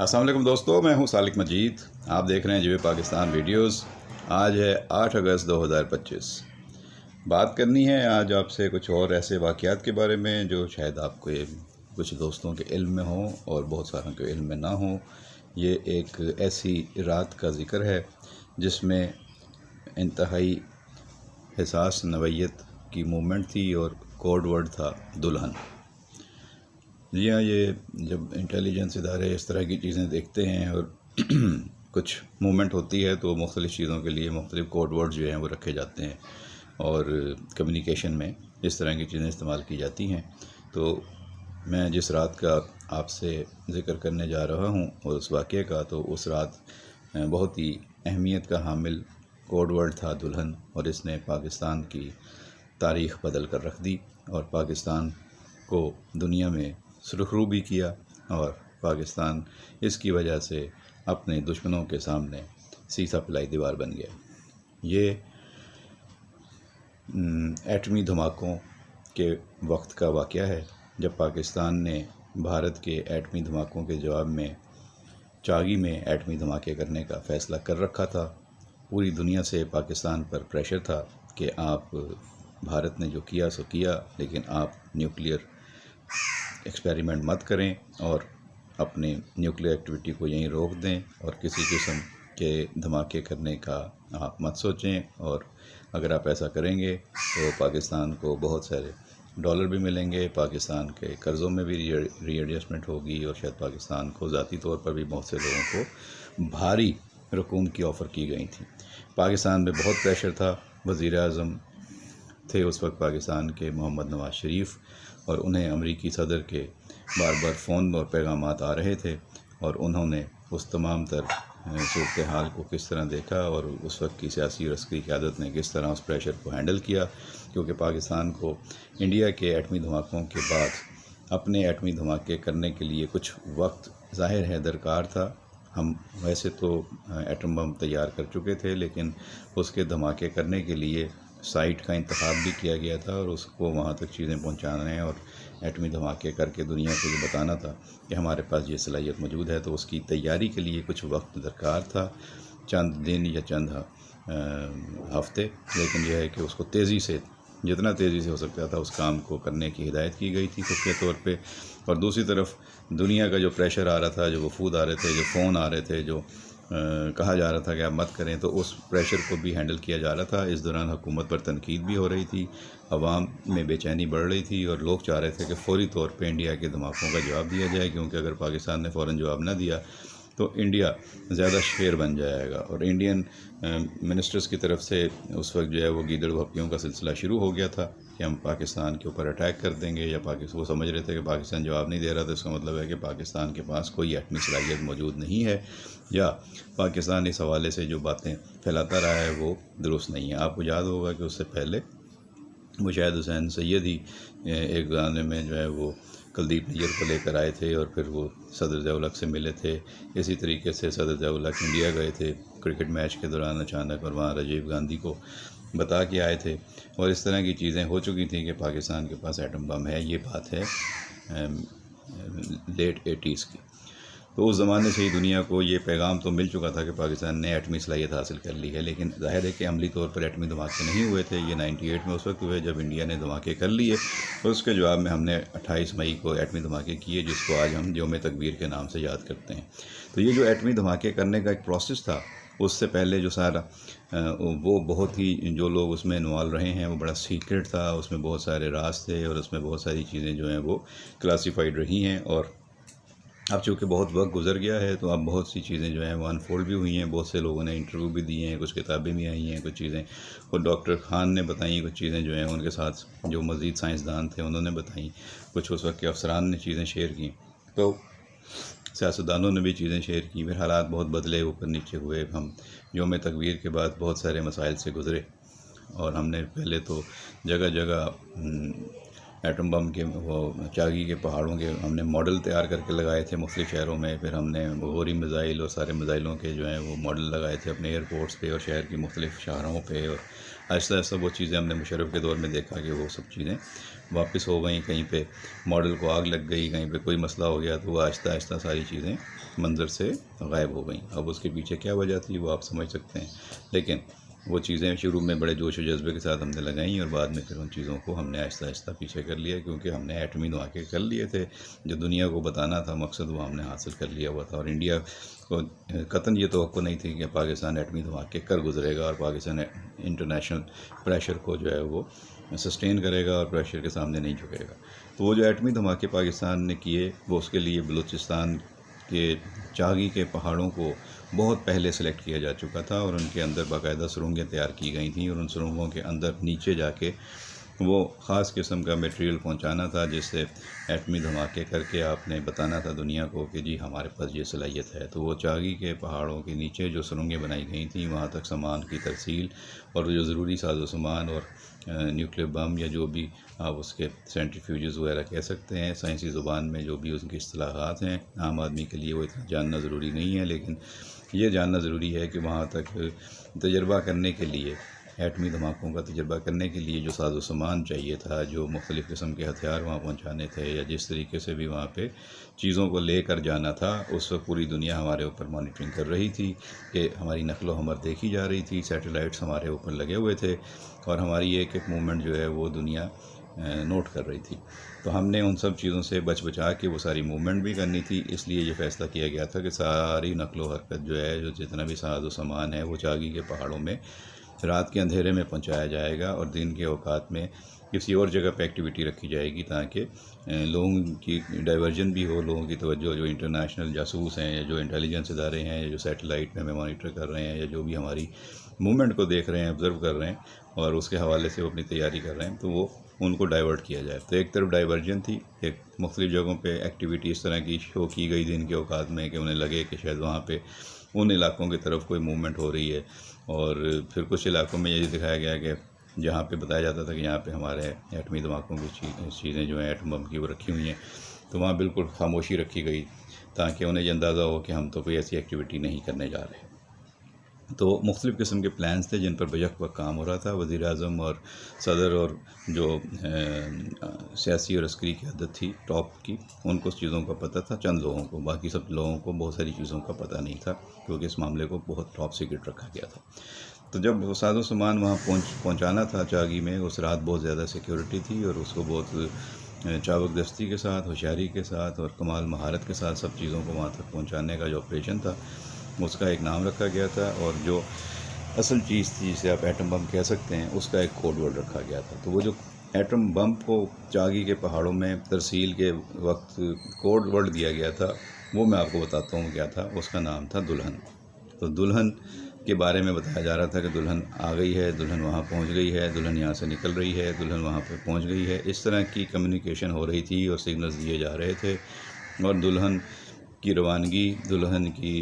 السلام علیکم دوستو، میں ہوں سالک مجید. آپ دیکھ رہے ہیں جیو پاکستان ویڈیوز. آج ہے 8 اگست 2025. بات کرنی ہے آج آپ سے کچھ اور ایسے واقعات کے بارے میں جو شاید آپ کو کچھ دوستوں کے علم میں ہوں اور بہت ساروں کے علم میں نہ ہوں. یہ ایک ایسی رات کا ذکر ہے جس میں انتہائی حساس نوعیت کی موومنٹ تھی اور کوڈ ورڈ تھا دلہن. جی ہاں، یہ جب انٹیلیجنس ادارے اس طرح کی چیزیں دیکھتے ہیں اور کچھ موومنٹ ہوتی ہے تو مختلف چیزوں کے لیے مختلف کوڈ ورڈ جو ہیں وہ رکھے جاتے ہیں اور کمیونیکیشن میں اس طرح کی چیزیں استعمال کی جاتی ہیں. تو میں جس رات کا آپ سے ذکر کرنے جا رہا ہوں اور اس واقعے کا، تو اس رات بہت ہی اہمیت کا حامل کوڈ ورڈ تھا دلہن، اور اس نے پاکستان کی تاریخ بدل کر رکھ دی اور پاکستان کو دنیا میں سرخرو بھی کیا، اور پاکستان اس کی وجہ سے اپنے دشمنوں کے سامنے سیسا پلائی دیوار بن گیا. یہ ایٹمی دھماکوں کے وقت کا واقعہ ہے جب پاکستان نے بھارت کے ایٹمی دھماکوں کے جواب میں چاگی میں ایٹمی دھماکے کرنے کا فیصلہ کر رکھا تھا. پوری دنیا سے پاکستان پر پریشر تھا کہ آپ بھارت نے جو کیا سو کیا، لیکن آپ نیوکلیئر ایکسپیریمنٹ مت کریں اور اپنے نیوکلیئر ایکٹیویٹی کو یہیں روک دیں اور کسی قسم کے دھماکے کرنے کا آپ مت سوچیں. اور اگر آپ ایسا کریں گے تو پاکستان کو بہت سارے ڈالر بھی ملیں گے، پاکستان کے قرضوں میں بھی ری ایڈجسٹمنٹ ہوگی، اور شاید پاکستان کو ذاتی طور پر بھی بہت سے لوگوں کو بھاری رقوم کی آفر کی گئی تھی. پاکستان میں بہت پریشر تھا. وزیر اعظم تھے اس وقت پاکستان کے محمد نواز شریف، اور انہیں امریکی صدر کے بار بار فون اور پیغامات آ رہے تھے، اور انہوں نے اس تمام تر صورتحال کو کس طرح دیکھا اور اس وقت کی سیاسی اور عسکری قیادت نے کس طرح اس پریشر کو ہینڈل کیا. کیونکہ پاکستان کو انڈیا کے ایٹمی دھماکوں کے بعد اپنے ایٹمی دھماکے کرنے کے لیے کچھ وقت ظاہر ہے درکار تھا. ہم ویسے تو ایٹم بم تیار کر چکے تھے، لیکن اس کے دھماکے کرنے کے لیے سائٹ کا انتخاب بھی کیا گیا تھا، اور اس کو وہاں تک چیزیں پہنچانا ہے اور ایٹمی دھماکے کر کے دنیا کو یہ بتانا تھا کہ ہمارے پاس یہ صلاحیت موجود ہے. تو اس کی تیاری کے لیے کچھ وقت درکار تھا، چند دن یا چند ہفتے. لیکن یہ ہے کہ اس کو جتنا تیزی سے ہو سکتا تھا اس کام کو کرنے کی ہدایت کی گئی تھی خفیہ طور پہ. اور دوسری طرف دنیا کا جو پریشر آ رہا تھا، جو وفود آ رہے تھے، جو فون آ رہے تھے، جو کہا جا رہا تھا کہ آپ مت کریں، تو اس پریشر کو بھی ہینڈل کیا جا رہا تھا. اس دوران حکومت پر تنقید بھی ہو رہی تھی، عوام میں بے چینی بڑھ رہی تھی، اور لوگ چاہ رہے تھے کہ فوری طور پہ انڈیا کے دھماکوں کا جواب دیا جائے، کیونکہ اگر پاکستان نے فوراً جواب نہ دیا تو انڈیا زیادہ شیر بن جائے گا. اور انڈین منسٹرز کی طرف سے اس وقت جو ہے وہ گیدڑ بھپکیوں کا سلسلہ شروع ہو گیا تھا کہ ہم پاکستان کے اوپر اٹیک کر دیں گے، یا وہ سمجھ رہے تھے کہ پاکستان جواب نہیں دے رہا، تو اس کا مطلب ہے کہ پاکستان کے پاس کوئی ایٹمی صلاحیت موجود نہیں ہے، یا پاکستان اس حوالے سے جو باتیں پھیلاتا رہا ہے وہ درست نہیں ہے. آپ کو یاد ہوگا کہ اس سے پہلے مشاہد حسین سید ہی ایک گانے میں جو ہے وہ کلدیپ نیر کو لے کر آئے تھے، اور پھر وہ صدر ضیاء الحق سے ملے تھے. اسی طریقے سے صدر ضیاء الحق انڈیا گئے تھے کرکٹ میچ کے دوران اچانک، اور وہاں راجیو گاندھی کو بتا کے آئے تھے، اور اس طرح کی چیزیں ہو چکی تھیں کہ پاکستان کے پاس ایٹم بم ہے. یہ بات ہے لیٹ 80s کی. تو اس زمانے سے ہی دنیا کو یہ پیغام تو مل چکا تھا کہ پاکستان نے ایٹمی صلاحیت حاصل کر لی ہے، لیکن ظاہر ہے کہ عملی طور پر ایٹمی دھماکے نہیں ہوئے تھے. یہ 98 میں اس وقت ہوئے جب انڈیا نے دھماکے کر لیے، اور اس کے جواب میں ہم نے 28 مئی کو ایٹمی دھماکے کیے، جس کو آج ہم یوم تکبیر کے نام سے یاد کرتے ہیں. تو یہ جو ایٹمی دھماکے کرنے کا ایک پروسیس تھا، اس سے پہلے جو سارا وہ بہت ہی جو لوگ اس میں انوالو رہے ہیں وہ بڑا سیکرٹ تھا. اس میں بہت سارے راز تھے، اور اس میں بہت ساری چیزیں جو ہیں وہ کلاسیفائڈ رہی ہیں. اور اب چونکہ بہت وقت گزر گیا ہے تو اب بہت سی چیزیں جو ہیں وہ انفولڈ بھی ہوئی ہیں. بہت سے لوگوں نے انٹرویو بھی دیے ہیں، کچھ کتابیں بھی آئی ہیں، کچھ چیزیں اور ڈاکٹر خان نے بتائیں، کچھ چیزیں جو ہیں ان کے ساتھ جو مزید سائنسدان تھے انہوں نے بتائیں، کچھ اس وقت کے افسران نے چیزیں شیئر کیں، تو سیاستدانوں نے بھی چیزیں شیئر کی. پھر حالات بہت بدلے، اوپر نیچے ہوئے. ہم یوم تکبیر کے بعد بہت سارے مسائل سے گزرے، اور ہم نے پہلے تو جگہ جگہ ایٹم بم کے وہ چاگی کے پہاڑوں کے ہم نے ماڈل تیار کر کے لگائے تھے مختلف شہروں میں. پھر ہم نے غوری میزائل اور سارے میزائلوں کے جو ہیں وہ ماڈل لگائے تھے اپنے ایئرپورٹس پہ اور شہر کی مختلف شاہراہوں پہ. اور آہستہ آہستہ وہ چیزیں ہم نے مشرف کے دور میں دیکھا کہ وہ سب چیزیں واپس ہو گئیں، کہیں پہ ماڈل کو آگ لگ گئی، کہیں پہ کوئی مسئلہ ہو گیا، تو وہ آہستہ آہستہ ساری چیزیں منظر سے غائب ہو گئیں۔ اب اس کے پیچھے کیا وجہ تھی وہ آپ سمجھ سکتے ہیں، لیکن وہ چیزیں شروع میں بڑے جوش و جذبے کے ساتھ ہم نے لگائیں اور بعد میں پھر ان چیزوں کو ہم نے آہستہ آہستہ پیچھے کر لیا، کیونکہ ہم نے ایٹمی دھماکے کر لیے تھے۔ جو دنیا کو بتانا تھا مقصد وہ ہم نے حاصل کر لیا ہوا تھا، اور انڈیا کو قطعاً یہ توقع نہیں تھی کہ پاکستان ایٹمی دھماکے کر گزرے گا اور پاکستان انٹرنیشنل پریشر کو جو ہے وہ سسٹین کرے گا اور پریشر کے سامنے نہیں جھکے گا۔ تو وہ جو ایٹمی دھماکے پاکستان نے کیے وہ اس کے لیے بلوچستان کے چاغی کے پہاڑوں کو بہت پہلے سلیکٹ کیا جا چکا تھا، اور ان کے اندر باقاعدہ سرنگیں تیار کی گئی تھیں، اور ان سرنگوں کے اندر نیچے جا کے وہ خاص قسم کا میٹیریل پہنچانا تھا، جس سے ایٹمی دھماکے کر کے آپ نے بتانا تھا دنیا کو کہ جی ہمارے پاس یہ صلاحیت ہے۔ تو وہ چاغی کے پہاڑوں کے نیچے جو سرنگیں بنائی گئی تھیں وہاں تک سامان کی ترسیل اور جو ضروری ساز و سامان اور نیوکلیر بم یا جو بھی آپ اس کے سینٹریفیوجز وغیرہ کہہ سکتے ہیں، سائنسی زبان میں جو بھی اس کی اصطلاحات ہیں، عام آدمی کے لیے وہ اتنا جاننا ضروری نہیں ہے، لیکن یہ جاننا ضروری ہے کہ وہاں تک تجربہ کرنے کے لیے، ایٹمی دھماکوں کا تجربہ کرنے کے لیے جو ساز و سامان چاہیے تھا، جو مختلف قسم کے ہتھیار وہاں پہنچانے تھے، یا جس طریقے سے بھی وہاں پہ چیزوں کو لے کر جانا تھا، اس وقت پوری دنیا ہمارے اوپر مانیٹرنگ کر رہی تھی کہ ہماری نقل و حمل دیکھی جا رہی تھی، سیٹلائٹس ہمارے اوپر لگے ہوئے تھے، اور ہماری ایک ایک موومنٹ جو ہے وہ دنیا نوٹ کر رہی تھی۔ تو ہم نے ان سب چیزوں سے بچا کے وہ ساری موومنٹ بھی کرنی تھی، اس لیے یہ فیصلہ کیا گیا تھا کہ ساری نقل و حرکت جو ہے، جو جتنا بھی ساز و سامان ہے، وہ چاغی کے پہاڑوں میں رات کے اندھیرے میں پہنچایا جائے گا، اور دن کے اوقات میں کسی اور جگہ پہ ایکٹیویٹی رکھی جائے گی، تاکہ لوگوں کی ڈائیورژن بھی ہو، لوگوں کی توجہ، جو انٹرنیشنل جاسوس ہیں یا جو انٹیلیجنس ادارے ہیں یا جو سیٹلائٹ میں ہمیں مانیٹر کر رہے ہیں یا جو بھی ہماری موومنٹ کو دیکھ رہے ہیں، آبزرو کر رہے ہیں اور اس کے حوالے سے وہ اپنی تیاری کر رہے ہیں، تو وہ ان کو ڈائیورٹ کیا جائے۔ تو ایک طرف ڈائیورژن تھی، ایک مختلف جگہوں پہ ایکٹیویٹی اس طرح کی شو کی گئی دن کے اوقات میں کہ انہیں لگے کہ شاید وہاں پہ ان علاقوں کی طرف کوئی موومنٹ ہو رہی ہے، اور پھر کچھ علاقوں میں یہ دکھایا گیا کہ جہاں پہ بتایا جاتا تھا کہ یہاں پہ ہمارے ایٹمی دھماکوں کی چیزیں جو ہیں ایٹم بم کی وہ رکھی ہوئی ہیں، تو وہاں بالکل خاموشی رکھی گئی تاکہ انہیں یہ اندازہ ہو کہ ہم تو کوئی ایسی ایکٹیویٹی نہیں کرنے جا رہے۔ تو مختلف قسم کے پلانز تھے جن پر بیک وقت کام ہو رہا تھا۔ وزیر اعظم اور صدر اور جو سیاسی اور عسکری قیادت تھی ٹاپ کی، ان کو اس چیزوں کا پتہ تھا، چند لوگوں کو، باقی سب لوگوں کو بہت ساری چیزوں کا پتہ نہیں تھا، کیونکہ اس معاملے کو بہت ٹاپ سیکرٹ رکھا گیا تھا۔ تو جب وہ ساز و سامان وہاں پہنچانا تھا چاغی میں، اس رات بہت زیادہ سیکیورٹی تھی، اور اس کو بہت چابک دستی کے ساتھ، ہوشیاری کے ساتھ اور کمال مہارت کے ساتھ سب چیزوں کو وہاں تک پہنچانے کا جو آپریشن تھا اس کا ایک نام رکھا گیا تھا، اور جو اصل چیز تھی جسے آپ ایٹم بم کہہ سکتے ہیں اس کا ایک کوڈ ورڈ رکھا گیا تھا۔ تو وہ جو ایٹم بم کو چاغی کے پہاڑوں میں ترسیل کے وقت کوڈ ورڈ دیا گیا تھا، وہ میں آپ کو بتاتا ہوں کیا تھا۔ اس کا نام تھا دلہن۔ تو دلہن کے بارے میں بتایا جا رہا تھا کہ دلہن آ گئی ہے، دلہن وہاں پہنچ گئی ہے، دلہن یہاں سے نکل رہی ہے، دلہن وہاں پہ پہنچ گئی ہے، اس طرح کی کمیونیکیشن ہو رہی تھی اور سگنلز دیے جا رہے تھے، اور دلہن کی روانگی، دلہن کی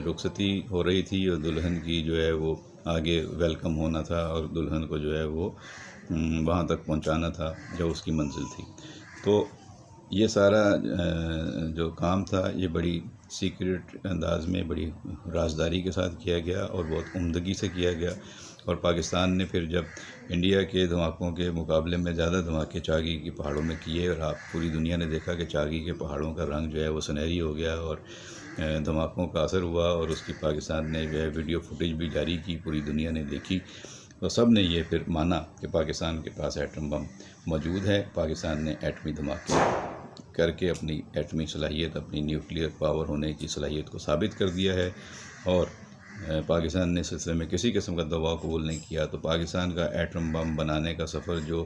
رخصتی ہو رہی تھی، اور دلہن کی جو ہے وہ آگے ویلکم ہونا تھا، اور دلہن کو جو ہے وہ وہاں تک پہنچانا تھا جو اس کی منزل تھی۔ تو یہ سارا جو کام تھا یہ بڑی سیکرٹ انداز میں، بڑی رازداری کے ساتھ کیا گیا اور بہت عمدگی سے کیا گیا، اور پاکستان نے پھر جب انڈیا کے دھماکوں کے مقابلے میں زیادہ دھماکے چاغی کی پہاڑوں میں کیے، اور آپ پوری دنیا نے دیکھا کہ چاغی کے پہاڑوں کا رنگ جو ہے وہ سنہری ہو گیا، اور دھماکوں کا اثر ہوا، اور اس کی پاکستان نے جو ہے ویڈیو فوٹیج بھی جاری کی، پوری دنیا نے دیکھی، تو سب نے یہ پھر مانا کہ پاکستان کے پاس ایٹم بم موجود ہے، پاکستان نے ایٹمی دھماکے کر کے اپنی ایٹمی صلاحیت، اپنی نیوکلیئر پاور ہونے کی صلاحیت کو ثابت کر دیا ہے، اور پاکستان نے اس سلسلے میں کسی قسم کا دباؤ قبول نہیں کیا۔ تو پاکستان کا ایٹم بم بنانے کا سفر جو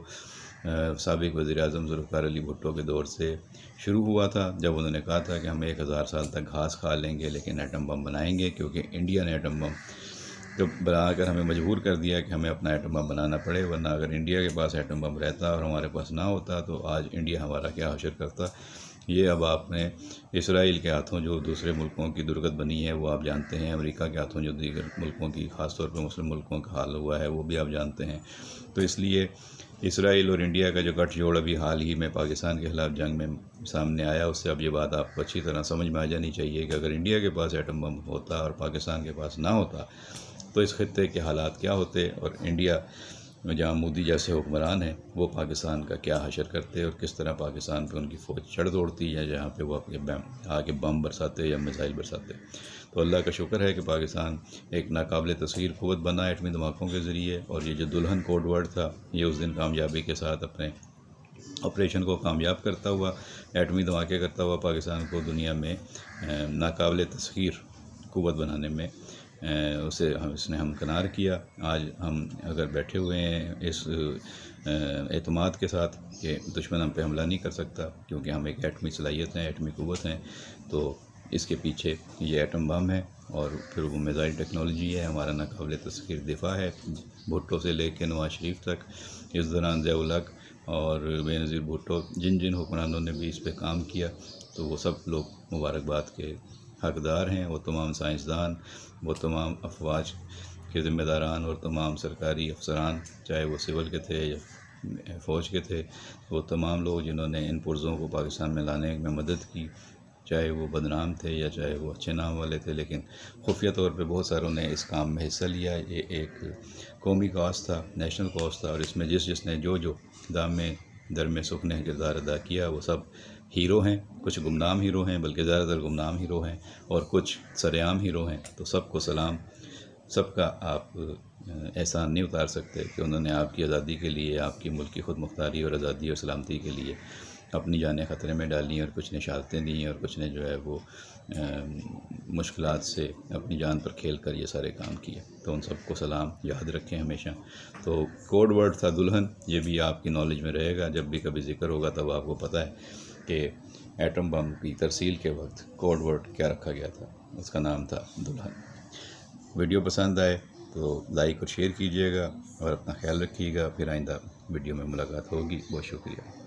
سابق وزیر اعظم ذوالفقار علی بھٹو کے دور سے شروع ہوا تھا، جب انہوں نے کہا تھا کہ ہم 1000 سال تک گھاس کھا لیں گے لیکن ایٹم بم بنائیں گے، کیونکہ انڈیا نے ایٹم بم جب بنا کر ہمیں مجبور کر دیا کہ ہمیں اپنا ایٹم بم بنانا پڑے، ورنہ اگر انڈیا کے پاس ایٹم بم رہتا اور ہمارے پاس نہ ہوتا تو آج انڈیا ہمارا کیا حشر کرتا۔ یہ اب آپ نے اسرائیل کے ہاتھوں جو دوسرے ملکوں کی درگت بنی ہے وہ آپ جانتے ہیں، امریکہ کے ہاتھوں جو دیگر ملکوں کی، خاص طور پہ مسلم ملکوں کا حال ہوا ہے وہ بھی آپ جانتے ہیں۔ تو اس لیے اسرائیل اور انڈیا کا جو گٹھ جوڑ ابھی حال ہی میں پاکستان کے خلاف جنگ میں سامنے آیا، اس سے اب یہ بات آپ کو اچھی طرح سمجھ میں آ جانی چاہیے کہ اگر انڈیا کے پاس ایٹم بم ہوتا اور پاکستان کے پاس نہ ہوتا تو اس خطے کے حالات کیا ہوتے، اور انڈیا جہاں مودی جیسے حکمران ہیں وہ پاکستان کا کیا حشر کرتے اور کس طرح پاکستان پہ ان کی فوج چڑھ دوڑتی ہے، جہاں پہ وہ آ کے بم برساتے یا میزائل برساتے۔ تو اللہ کا شکر ہے کہ پاکستان ایک ناقابل تصغیر قوت بنا ایٹمی دھماکوں کے ذریعے، اور یہ جو دلہن کوڈ ورڈ تھا یہ اس دن کامیابی کے ساتھ اپنے آپریشن کو کامیاب کرتا ہوا، ایٹمی دھماکے کرتا ہوا پاکستان کو دنیا میں ناقابل تسخیر قوت بنانے میں اس نے ہمکنار کیا۔ آج ہم اگر بیٹھے ہوئے ہیں اس اعتماد کے ساتھ کہ دشمن ہم پہ حملہ نہیں کر سکتا، کیونکہ ہم ایک ایٹمی صلاحیت ہیں، ایٹمی قوت ہیں، تو اس کے پیچھے یہ ایٹم بم ہے، اور پھر وہ میزائل ٹیکنالوجی ہے، ہمارا ناقابل تسخیر دفاع ہے، بھٹو سے لے کے نواز شریف تک۔ اس دوران ضیاء الحق اور بے نظیر بھٹو جن حکمرانوں نے بھی اس پہ کام کیا، تو وہ سب لوگ مبارکباد کے حقدار ہیں۔ وہ تمام سائنسدان، وہ تمام افواج کے ذمہ داران اور تمام سرکاری افسران، چاہے وہ سول کے تھے یا فوج کے تھے، وہ تمام لوگ جنہوں نے ان پرزوں کو پاکستان میں لانے میں مدد کی، چاہے وہ بدنام تھے یا چاہے وہ اچھے نام والے تھے، لیکن خفیہ طور پہ بہت ساروں نے اس کام میں حصہ لیا۔ یہ ایک قومی کاز تھا، نیشنل کاز تھا، اور اس میں جس نے جو دام میں در میں سکھ نے کردار ادا کیا، وہ سب ہیرو ہیں۔ کچھ گمنام ہیرو ہیں، بلکہ زیادہ تر گمنام ہیرو ہیں، اور کچھ سرعام ہیرو ہیں۔ تو سب کو سلام، سب کا آپ احسان نہیں اتار سکتے کہ انہوں نے آپ کی آزادی کے لیے، آپ کی ملک کی خود مختاری اور آزادی اور سلامتی کے لیے اپنی جانیں خطرے میں ڈالیں، اور کچھ نے شہادتیں دیں، اور کچھ نے جو ہے وہ مشکلات سے اپنی جان پر کھیل کر یہ سارے کام کیے۔ تو ان سب کو سلام، یاد رکھیں ہمیشہ۔ تو کوڈ ورڈ تھا دلہن، یہ بھی آپ کی نالج میں رہے گا، جب بھی کبھی ذکر ہوگا تب آپ کو پتہ ہے کہ ایٹم بم کی ترسیل کے وقت کوڈ ورڈ کیا رکھا گیا تھا، اس کا نام تھا دلہن۔ ویڈیو پسند آئے تو لائک اور شیئر کیجیے گا، اور اپنا خیال رکھیے گا۔ پھر آئندہ ویڈیو میں ملاقات ہوگی۔ بہت شکریہ۔